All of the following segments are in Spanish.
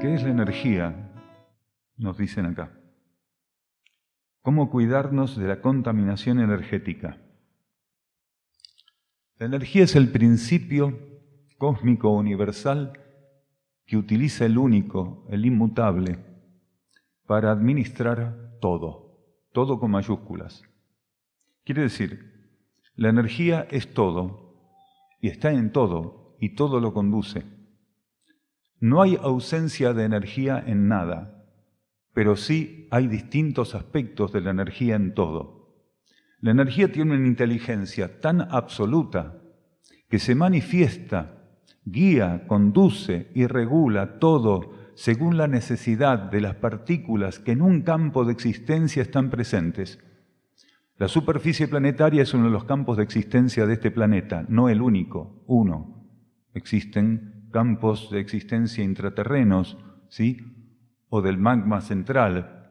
¿qué es la energía? Nos dicen acá. ¿Cómo cuidarnos de la contaminación energética? La energía es el principio cósmico universal que utiliza el único, el inmutable, para administrar todo, todo con mayúsculas. Quiere decir, la energía es todo y está en todo y todo lo conduce. No hay ausencia de energía en nada, pero sí hay distintos aspectos de la energía en todo. La energía tiene una inteligencia tan absoluta que se manifiesta, guía, conduce y regula todo según la necesidad de las partículas que en un campo de existencia están presentes. La superficie planetaria es uno de los campos de existencia de este planeta, no el único, uno. Existen campos de existencia intraterrenos, ¿sí?, o del magma central,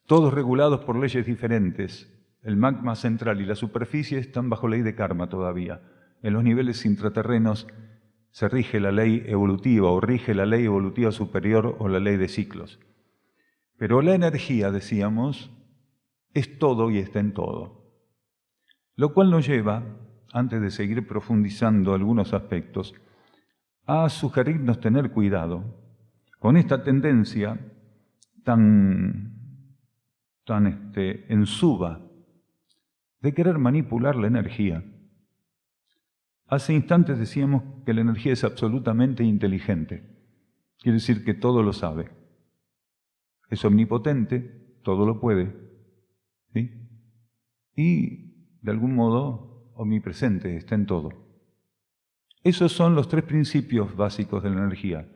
todos regulados por leyes diferentes. El magma central y la superficie están bajo ley de karma todavía. En los niveles intraterrenos se rige la ley evolutiva o rige la ley evolutiva superior o la ley de ciclos. Pero la energía, decíamos, es todo y está en todo. Lo cual nos lleva, antes de seguir profundizando algunos aspectos, a sugerirnos tener cuidado con esta tendencia tan en suba de querer manipular la energía. Hace instantes decíamos que la energía es absolutamente inteligente. Quiere decir que todo lo sabe. Es omnipotente, todo lo puede, ¿sí? Y, de algún modo, omnipresente, está en todo. Esos son los tres principios básicos de la energía: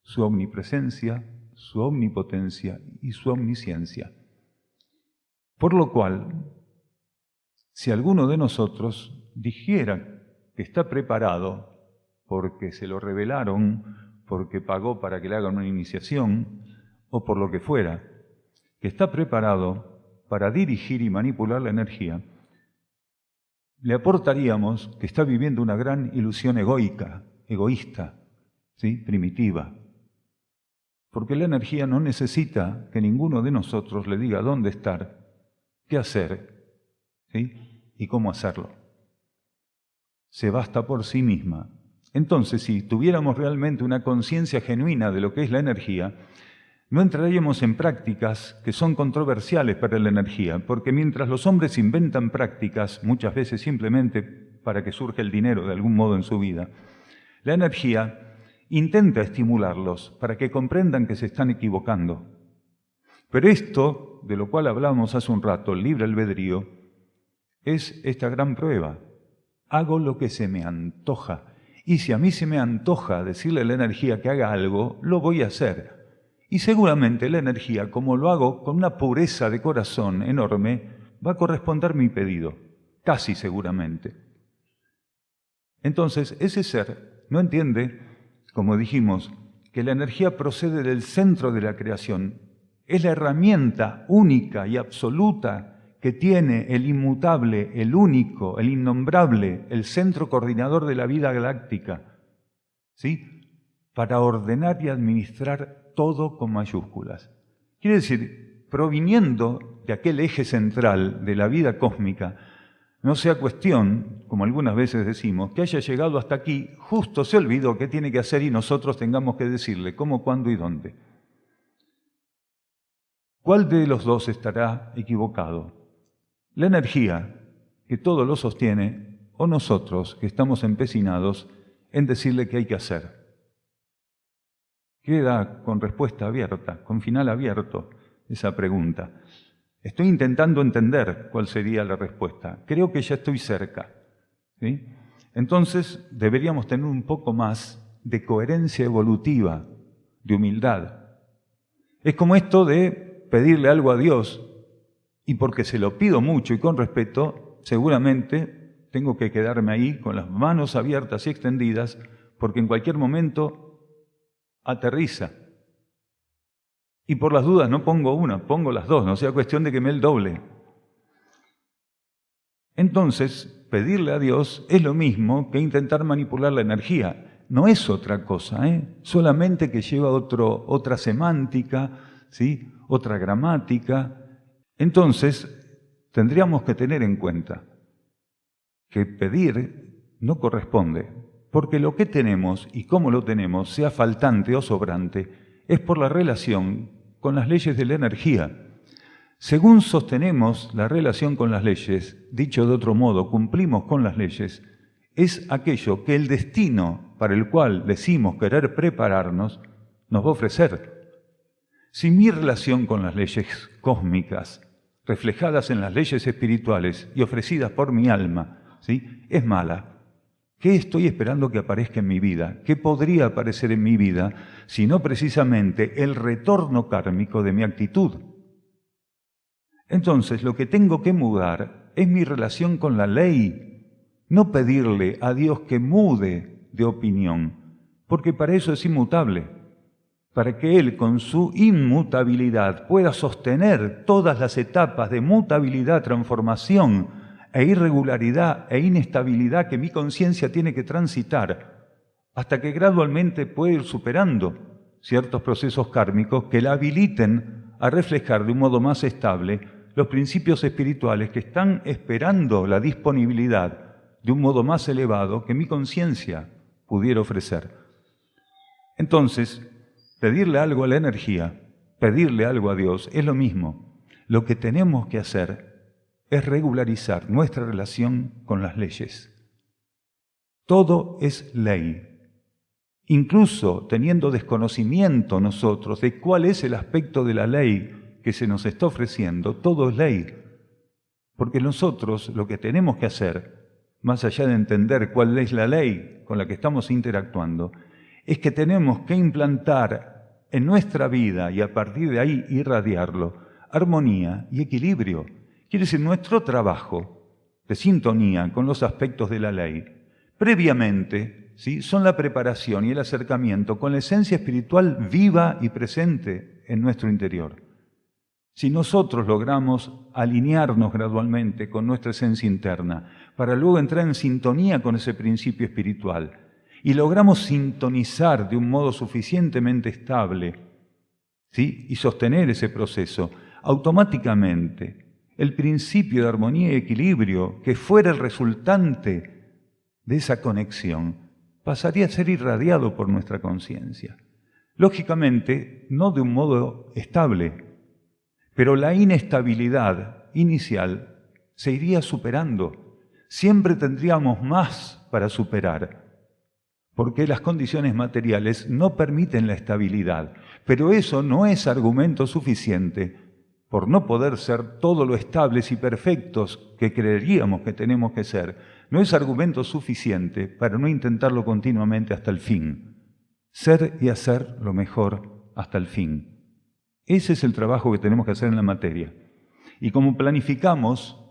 su omnipresencia, su omnipotencia y su omnisciencia. Por lo cual, si alguno de nosotros dijera que está preparado porque se lo revelaron, porque pagó para que le hagan una iniciación, o por lo que fuera, que está preparado para dirigir y manipular la energía, le aportaríamos que está viviendo una gran ilusión egoísta, ¿sí?, primitiva. Porque la energía no necesita que ninguno de nosotros le diga dónde estar, qué hacer, ¿sí?, y cómo hacerlo. Se basta por sí misma. Entonces, si tuviéramos realmente una conciencia genuina de lo que es la energía, no entraríamos en prácticas que son controversiales para la energía, porque mientras los hombres inventan prácticas, muchas veces simplemente para que surja el dinero de algún modo en su vida, la energía intenta estimularlos para que comprendan que se están equivocando. Pero esto, de lo cual hablamos hace un rato, el libre albedrío, es esta gran prueba. Hago lo que se me antoja. Y si a mí se me antoja decirle a la energía que haga algo, lo voy a hacer. Y seguramente la energía, como lo hago con una pureza de corazón enorme, va a corresponder mi pedido. Casi seguramente. Entonces, ese ser no entiende, como dijimos, que la energía procede del centro de la creación. Es la herramienta única y absoluta que tiene el inmutable, el único, el innombrable, el centro coordinador de la vida galáctica, ¿sí?, para ordenar y administrar todo con mayúsculas. Quiere decir, proviniendo de aquel eje central de la vida cósmica, no sea cuestión, como algunas veces decimos, que haya llegado hasta aquí, justo se olvidó qué tiene que hacer y nosotros tengamos que decirle cómo, cuándo y dónde. ¿Cuál de los dos estará equivocado? La energía, que todo lo sostiene, o nosotros, que estamos empecinados en decirle qué hay que hacer. Queda con respuesta abierta, con final abierto, esa pregunta. Estoy intentando entender cuál sería la respuesta. Creo que ya estoy cerca, ¿sí? Entonces, deberíamos tener un poco más de coherencia evolutiva, de humildad. Es como esto de pedirle algo a Dios, y porque se lo pido mucho y con respeto, seguramente tengo que quedarme ahí con las manos abiertas y extendidas, porque en cualquier momento aterriza. Y por las dudas no pongo una, pongo las dos, no sea cuestión de que me el doble. Entonces, pedirle a Dios es lo mismo que intentar manipular la energía. no es otra cosa, solamente que lleva otra semántica, ¿sí? Otra gramática. Entonces, tendríamos que tener en cuenta que pedir no corresponde, porque lo que tenemos y cómo lo tenemos, sea faltante o sobrante, es por la relación con las leyes de la energía. Según sostenemos la relación con las leyes, dicho de otro modo, cumplimos con las leyes, es aquello que el destino para el cual decimos querer prepararnos nos va a ofrecer. Si mi relación con las leyes cósmicas, reflejadas en las leyes espirituales y ofrecidas por mi alma, ¿sí?, es mala, ¿qué estoy esperando que aparezca en mi vida? ¿Qué podría aparecer en mi vida si no precisamente el retorno kármico de mi actitud? Entonces, lo que tengo que mudar es mi relación con la ley, no pedirle a Dios que mude de opinión, porque para eso es inmutable, para que Él con su inmutabilidad pueda sostener todas las etapas de mutabilidad, transformación e irregularidad e inestabilidad que mi conciencia tiene que transitar, hasta que gradualmente pueda ir superando ciertos procesos kármicos que la habiliten a reflejar de un modo más estable los principios espirituales que están esperando la disponibilidad de un modo más elevado que mi conciencia pudiera ofrecer. Entonces, pedirle algo a la energía, pedirle algo a Dios, es lo mismo. Lo que tenemos que hacer es regularizar nuestra relación con las leyes. Todo es ley. Incluso teniendo desconocimiento nosotros de cuál es el aspecto de la ley que se nos está ofreciendo, todo es ley. Porque nosotros lo que tenemos que hacer, más allá de entender cuál es la ley con la que estamos interactuando, es que tenemos que implantar en nuestra vida y a partir de ahí irradiarlo, armonía y equilibrio. Quiere decir, nuestro trabajo de sintonía con los aspectos de la ley, previamente, ¿sí?, son la preparación y el acercamiento con la esencia espiritual viva y presente en nuestro interior. Si nosotros logramos alinearnos gradualmente con nuestra esencia interna, para luego entrar en sintonía con ese principio espiritual, y logramos sintonizar de un modo suficientemente estable, ¿sí?, y sostener ese proceso, automáticamente el principio de armonía y equilibrio que fuera el resultante de esa conexión pasaría a ser irradiado por nuestra conciencia. Lógicamente, no de un modo estable, pero la inestabilidad inicial se iría superando. Siempre tendríamos más para superar, porque las condiciones materiales no permiten la estabilidad. Pero eso no es argumento suficiente por no poder ser todo lo estables y perfectos que creeríamos que tenemos que ser. No es argumento suficiente para no intentarlo continuamente hasta el fin. Ser y hacer lo mejor hasta el fin. Ese es el trabajo que tenemos que hacer en la materia. Y como planificamos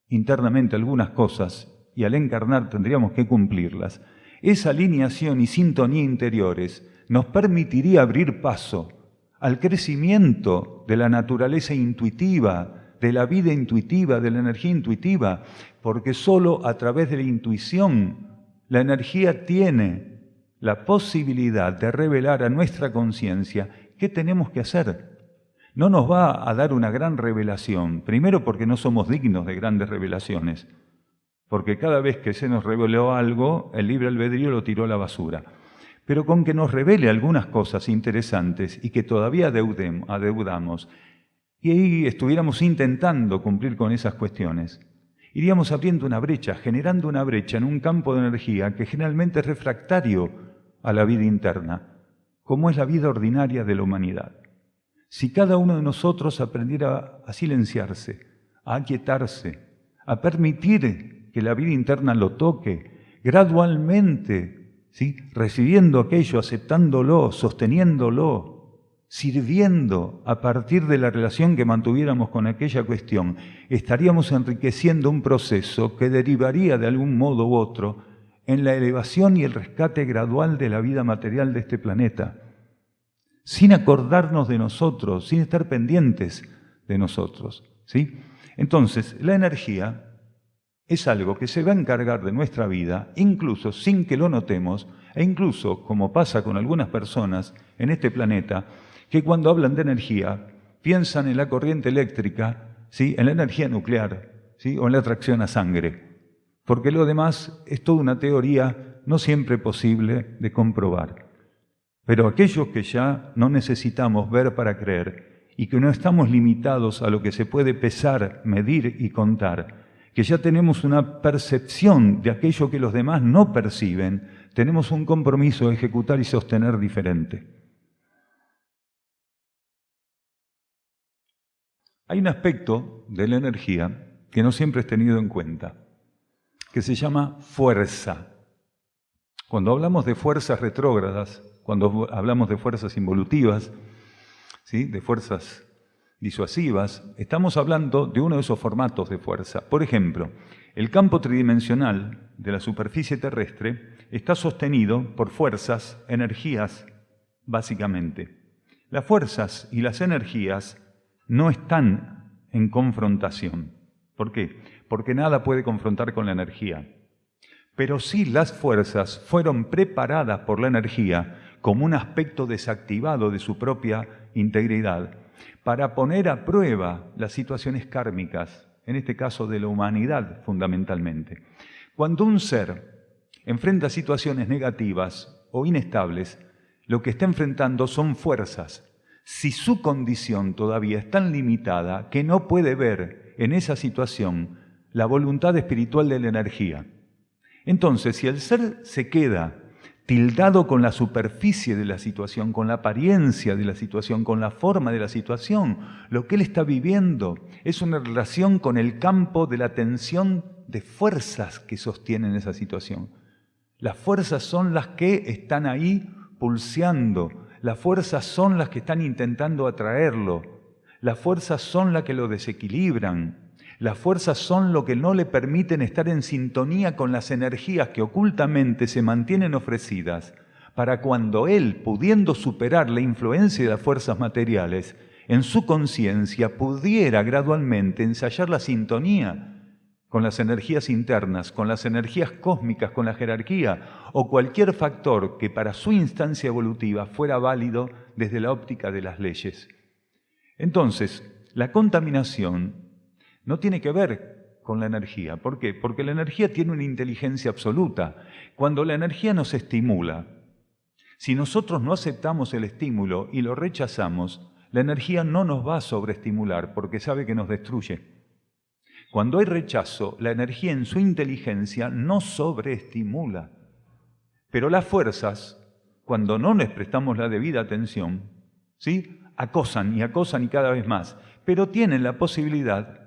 internamente algunas cosas y al encarnar tendríamos que cumplirlas, esa alineación y sintonía interiores nos permitiría abrir paso al crecimiento de la naturaleza intuitiva, de la vida intuitiva, de la energía intuitiva, porque solo a través de la intuición la energía tiene la posibilidad de revelar a nuestra conciencia qué tenemos que hacer. No nos va a dar una gran revelación, primero porque no somos dignos de grandes revelaciones, porque cada vez que se nos reveló algo, el libre albedrío lo tiró a la basura. Pero con que nos revele algunas cosas interesantes y que todavía adeudamos, y ahí estuviéramos intentando cumplir con esas cuestiones, iríamos abriendo una brecha, generando una brecha en un campo de energía que generalmente es refractario a la vida interna, como es la vida ordinaria de la humanidad. Si cada uno de nosotros aprendiera a silenciarse, a aquietarse, a permitir que la vida interna lo toque, gradualmente, ¿sí?, recibiendo aquello, aceptándolo, sosteniéndolo, sirviendo a partir de la relación que mantuviéramos con aquella cuestión, estaríamos enriqueciendo un proceso que derivaría de algún modo u otro en la elevación y el rescate gradual de la vida material de este planeta, sin acordarnos de nosotros, sin estar pendientes de nosotros, ¿sí? Entonces, la energía es algo que se va a encargar de nuestra vida, incluso sin que lo notemos, e incluso, como pasa con algunas personas en este planeta, que cuando hablan de energía, piensan en la corriente eléctrica, ¿sí?, en la energía nuclear, ¿sí?, o en la atracción a sangre, porque lo demás es toda una teoría no siempre posible de comprobar. Pero aquellos que ya no necesitamos ver para creer y que no estamos limitados a lo que se puede pesar, medir y contar, que ya tenemos una percepción de aquello que los demás no perciben, tenemos un compromiso de ejecutar y sostener diferente. Hay un aspecto de la energía que no siempre es tenido en cuenta, que se llama fuerza. Cuando hablamos de fuerzas retrógradas, cuando hablamos de fuerzas involutivas, ¿sí?, de fuerzas disuasivas, estamos hablando de uno de esos formatos de fuerza. Por ejemplo, el campo tridimensional de la superficie terrestre está sostenido por fuerzas, energías, básicamente. Las fuerzas y las energías no están en confrontación. ¿Por qué? Porque nada puede confrontar con la energía. Pero sí las fuerzas fueron preparadas por la energía como un aspecto desactivado de su propia integridad para poner a prueba las situaciones kármicas, en este caso de la humanidad fundamentalmente. Cuando un ser enfrenta situaciones negativas o inestables, lo que está enfrentando son fuerzas. Si su condición todavía es tan limitada que no puede ver en esa situación la voluntad espiritual de la energía. Entonces, si el ser se queda tildado con la superficie de la situación, con la apariencia de la situación, con la forma de la situación, lo que él está viviendo es una relación con el campo de la tensión de fuerzas que sostienen esa situación. Las fuerzas son las que están ahí pulseando, las fuerzas son las que están intentando atraerlo, las fuerzas son las que lo desequilibran. Las fuerzas son lo que no le permiten estar en sintonía con las energías que ocultamente se mantienen ofrecidas para cuando él, pudiendo superar la influencia de las fuerzas materiales, en su conciencia pudiera gradualmente ensayar la sintonía con las energías internas, con las energías cósmicas, con la jerarquía o cualquier factor que para su instancia evolutiva fuera válido desde la óptica de las leyes. Entonces, la contaminación no tiene que ver con la energía. ¿Por qué? Porque la energía tiene una inteligencia absoluta. Cuando la energía nos estimula, si nosotros no aceptamos el estímulo y lo rechazamos, la energía no nos va a sobreestimular porque sabe que nos destruye. Cuando hay rechazo, la energía en su inteligencia no sobreestimula. Pero las fuerzas, cuando no les prestamos la debida atención, ¿sí?, acosan y cada vez más, pero tienen la posibilidad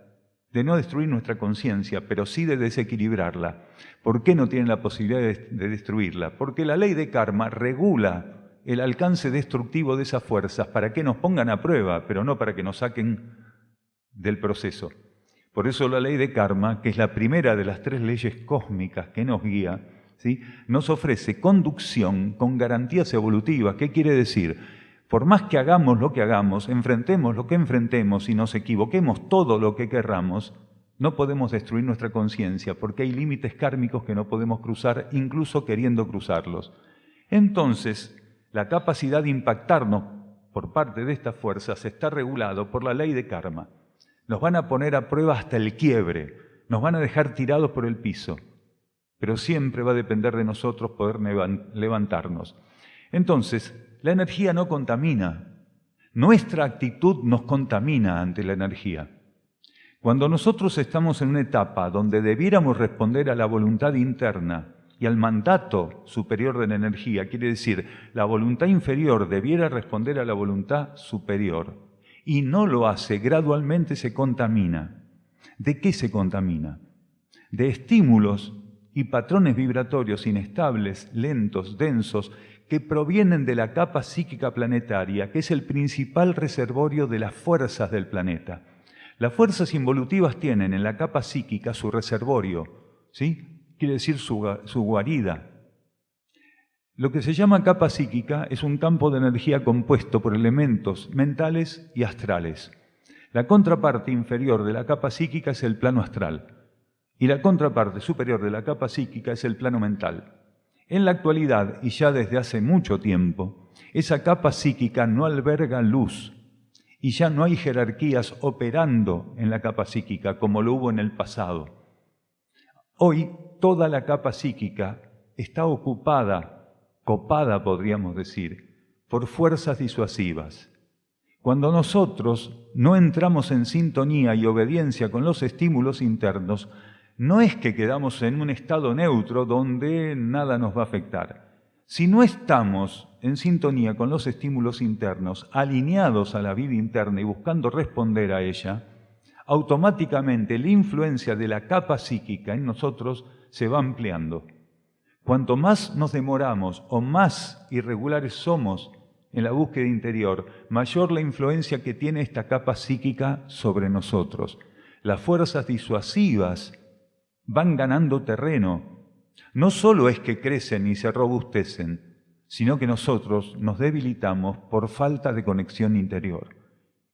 de no destruir nuestra conciencia, pero sí de desequilibrarla. ¿Por qué no tienen la posibilidad de destruirla? Porque la ley de karma regula el alcance destructivo de esas fuerzas para que nos pongan a prueba, pero no para que nos saquen del proceso. Por eso la ley de karma, que es la primera de las 3 leyes cósmicas que nos guía, ¿sí?, nos ofrece conducción con garantías evolutivas. ¿Qué quiere decir? Por más que hagamos lo que hagamos, enfrentemos lo que enfrentemos y nos equivoquemos todo lo que querramos, no podemos destruir nuestra conciencia porque hay límites kármicos que no podemos cruzar, incluso queriendo cruzarlos. Entonces, la capacidad de impactarnos por parte de estas fuerzas está regulado por la ley de karma. Nos van a poner a prueba hasta el quiebre, nos van a dejar tirados por el piso, pero siempre va a depender de nosotros poder levantarnos. Entonces, la energía no contamina. Nuestra actitud nos contamina ante la energía. Cuando nosotros estamos en una etapa donde debiéramos responder a la voluntad interna y al mandato superior de la energía, quiere decir, la voluntad inferior debiera responder a la voluntad superior y no lo hace, gradualmente se contamina. ¿De qué se contamina? De estímulos y patrones vibratorios inestables, lentos, densos, que provienen de la capa psíquica planetaria, que es el principal reservorio de las fuerzas del planeta. Las fuerzas involutivas tienen en la capa psíquica su reservorio, ¿sí?, quiere decir su guarida. Lo que se llama capa psíquica es un campo de energía compuesto por elementos mentales y astrales. La contraparte inferior de la capa psíquica es el plano astral. y la contraparte superior de la capa psíquica es el plano mental. En la actualidad, y ya desde hace mucho tiempo, esa capa psíquica no alberga luz y ya no hay jerarquías operando en la capa psíquica como lo hubo en el pasado. Hoy toda la capa psíquica está ocupada, copada podríamos decir, por fuerzas disuasivas. Cuando nosotros no entramos en sintonía y obediencia con los estímulos internos, no es que quedamos en un estado neutro donde nada nos va a afectar. Si no estamos en sintonía con los estímulos internos, alineados a la vida interna y buscando responder a ella, automáticamente la influencia de la capa psíquica en nosotros se va ampliando. Cuanto más nos demoramos o más irregulares somos en la búsqueda interior, mayor la influencia que tiene esta capa psíquica sobre nosotros. Las fuerzas disuasivas van ganando terreno. No solo es que crecen y se robustecen, sino que nosotros nos debilitamos por falta de conexión interior.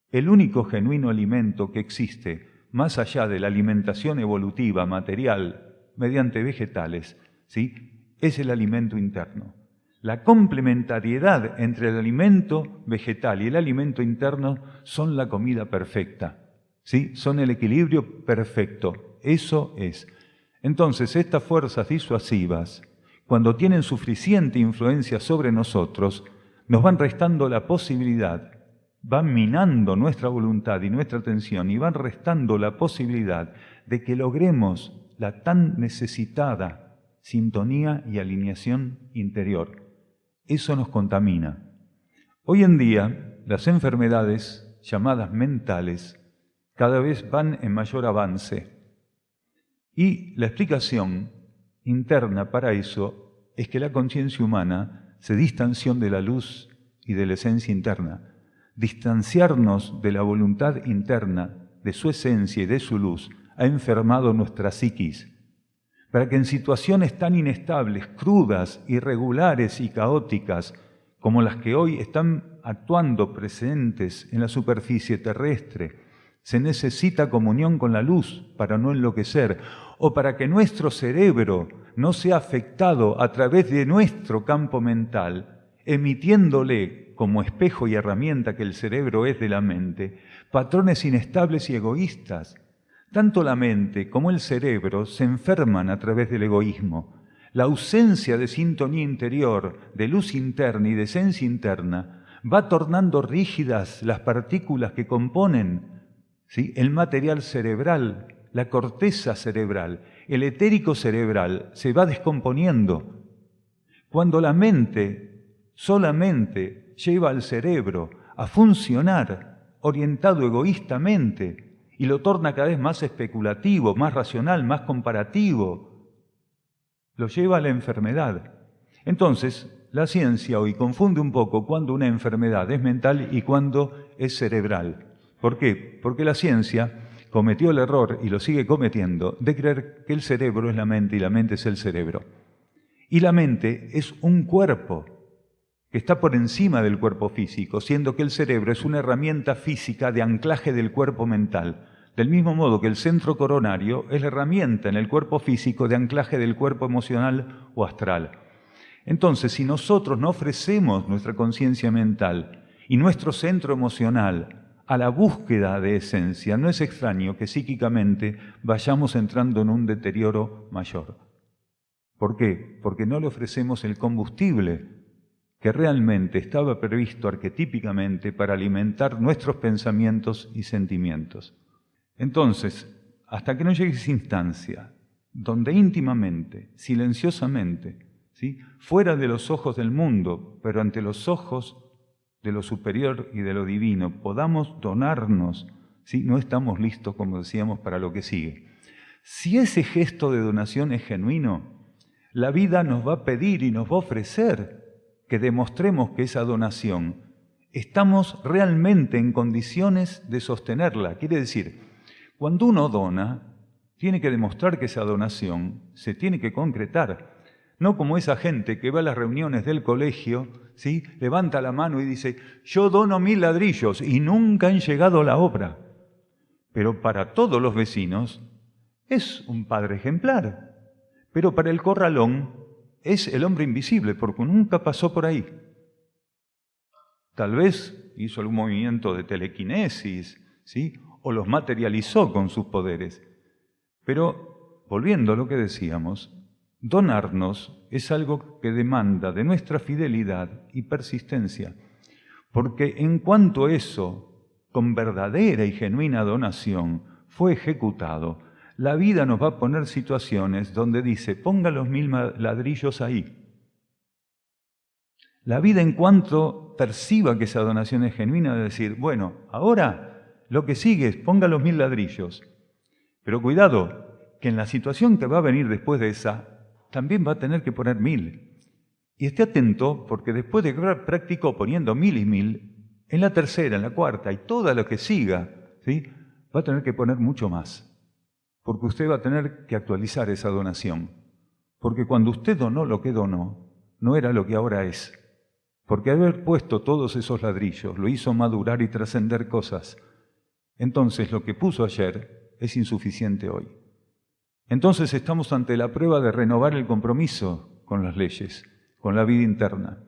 El único genuino alimento que existe, más allá de la alimentación evolutiva, material, mediante vegetales, ¿sí?, es el alimento interno. La complementariedad entre el alimento vegetal y el alimento interno son la comida perfecta, ¿sí? Son el equilibrio perfecto. Eso es. Entonces, estas fuerzas disuasivas, cuando tienen suficiente influencia sobre nosotros, nos van restando la posibilidad, van minando nuestra voluntad y nuestra atención y van restando la posibilidad de que logremos la tan necesitada sintonía y alineación interior. Eso nos contamina. Hoy en día, las enfermedades llamadas mentales cada vez van en mayor avance. Y la explicación interna para eso es que la conciencia humana se distanció de la luz y de la esencia interna. Distanciarnos de la voluntad interna, de su esencia y de su luz, ha enfermado nuestra psiquis, para que en situaciones tan inestables, crudas, irregulares y caóticas como las que hoy están actuando presentes en la superficie terrestre, se necesita comunión con la luz para no enloquecer, o para que nuestro cerebro no sea afectado a través de nuestro campo mental, emitiéndole, como espejo y herramienta que el cerebro es de la mente, patrones inestables y egoístas. Tanto la mente como el cerebro se enferman a través del egoísmo. La ausencia de sintonía interior, de luz interna y de esencia interna, va tornando rígidas las partículas que componen, ¿sí?, el material cerebral, la corteza cerebral, el etérico cerebral se va descomponiendo. Cuando la mente solamente lleva al cerebro a funcionar orientado egoístamente y lo torna cada vez más especulativo, más racional, más comparativo, lo lleva a la enfermedad. Entonces, la ciencia hoy confunde un poco cuando una enfermedad es mental y cuando es cerebral. ¿Por qué? Porque la ciencia cometió el error, y lo sigue cometiendo, de creer que el cerebro es la mente y la mente es el cerebro. Y la mente es un cuerpo que está por encima del cuerpo físico, siendo que el cerebro es una herramienta física de anclaje del cuerpo mental. Del mismo modo que el centro coronario es la herramienta en el cuerpo físico de anclaje del cuerpo emocional o astral. Entonces, si nosotros no ofrecemos nuestra conciencia mental y nuestro centro emocional a la búsqueda de esencia, no es extraño que psíquicamente vayamos entrando en un deterioro mayor. ¿Por qué? Porque no le ofrecemos el combustible que realmente estaba previsto arquetípicamente para alimentar nuestros pensamientos y sentimientos. Entonces, hasta que no llegue esa instancia donde íntimamente, silenciosamente, ¿sí?, fuera de los ojos del mundo, pero ante los ojos de lo superior y de lo divino, podamos donarnos, ¿sí?, no estamos listos, como decíamos, para lo que sigue. Si ese gesto de donación es genuino, la vida nos va a pedir y nos va a ofrecer que demostremos que esa donación estamos realmente en condiciones de sostenerla. Quiere decir, cuando uno dona, tiene que demostrar que esa donación se tiene que concretar. No como esa gente que va a las reuniones del colegio, ¿sí?, levanta la mano y dice, yo dono 1000 ladrillos, y nunca han llegado a la obra. Pero para todos los vecinos, es un padre ejemplar, pero para el corralón es el hombre invisible, porque nunca pasó por ahí. Tal vez hizo algún movimiento de telequinesis, ¿sí? O los materializó con sus poderes. Pero, volviendo a lo que decíamos, donarnos es algo que demanda de nuestra fidelidad y persistencia, porque en cuanto eso, con verdadera y genuina donación, fue ejecutado, la vida nos va a poner situaciones donde dice, ponga los 1000 ladrillos ahí. La vida, en cuanto perciba que esa donación es genuina, de decir, bueno, ahora lo que sigue es ponga los 1000 ladrillos. Pero cuidado, que en la situación que va a venir después de esa, también va a tener que poner 1000. Y esté atento, porque después de que practicó poniendo 1000 y 1000, en la tercera, en la cuarta y toda lo que siga, ¿sí? Va a tener que poner mucho más. Porque usted va a tener que actualizar esa donación. Porque cuando usted donó lo que donó, no era lo que ahora es. Porque haber puesto todos esos ladrillos lo hizo madurar y trascender cosas. Entonces lo que puso ayer es insuficiente hoy. Entonces estamos ante la prueba de renovar el compromiso con las leyes, con la vida interna,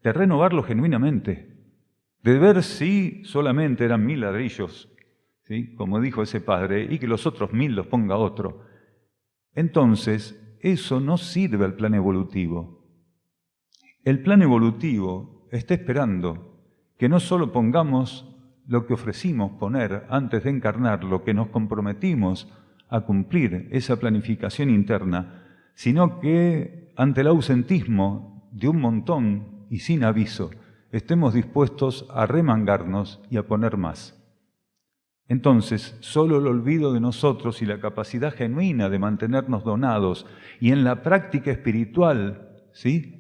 de renovarlo genuinamente, de ver si solamente eran 1000 ladrillos, ¿sí? Como dijo ese padre, y que los otros 1000 los ponga otro. Entonces, eso no sirve al plan evolutivo. El plan evolutivo está esperando que no solo pongamos lo que ofrecimos poner antes de encarnar, lo que nos comprometimos a cumplir, esa planificación interna, sino que ante el ausentismo de un montón y sin aviso, estemos dispuestos a remangarnos y a poner más. Entonces, solo el olvido de nosotros y la capacidad genuina de mantenernos donados y en la práctica espiritual, ¿sí?,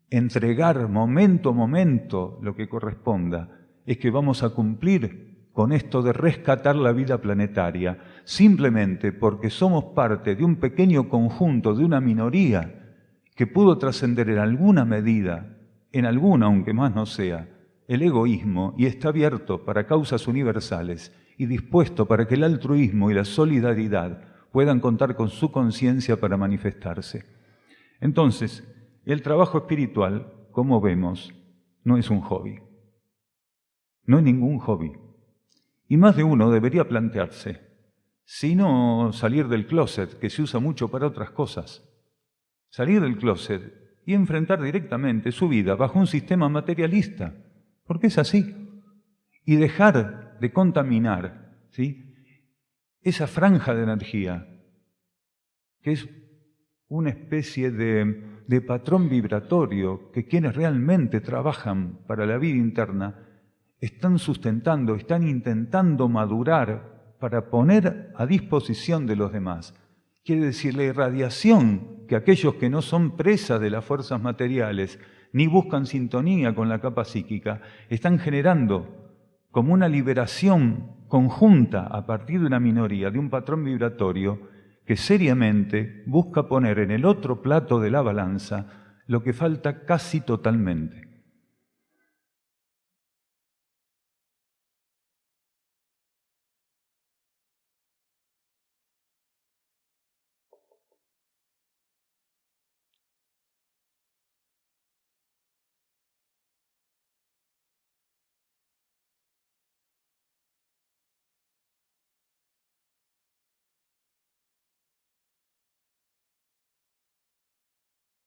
entregar momento a momento lo que corresponda, es que vamos a cumplir con esto de rescatar la vida planetaria, simplemente porque somos parte de un pequeño conjunto, de una minoría, que pudo trascender en alguna medida, en alguna aunque más no sea, el egoísmo y está abierto para causas universales y dispuesto para que el altruismo y la solidaridad puedan contar con su conciencia para manifestarse. Entonces, el trabajo espiritual, como vemos, no es un hobby. No es ningún hobby. Y más de uno debería plantearse, si no salir del closet, que se usa mucho para otras cosas, salir del closet y enfrentar directamente su vida bajo un sistema materialista, porque es así, y dejar de contaminar, ¿sí?, esa franja de energía, que es una especie de patrón vibratorio que quienes realmente trabajan para la vida interna están sustentando, están intentando madurar para poner a disposición de los demás. Quiere decir, la irradiación que aquellos que no son presa de las fuerzas materiales ni buscan sintonía con la capa psíquica, están generando como una liberación conjunta a partir de una minoría, de un patrón vibratorio que seriamente busca poner en el otro plato de la balanza lo que falta casi totalmente.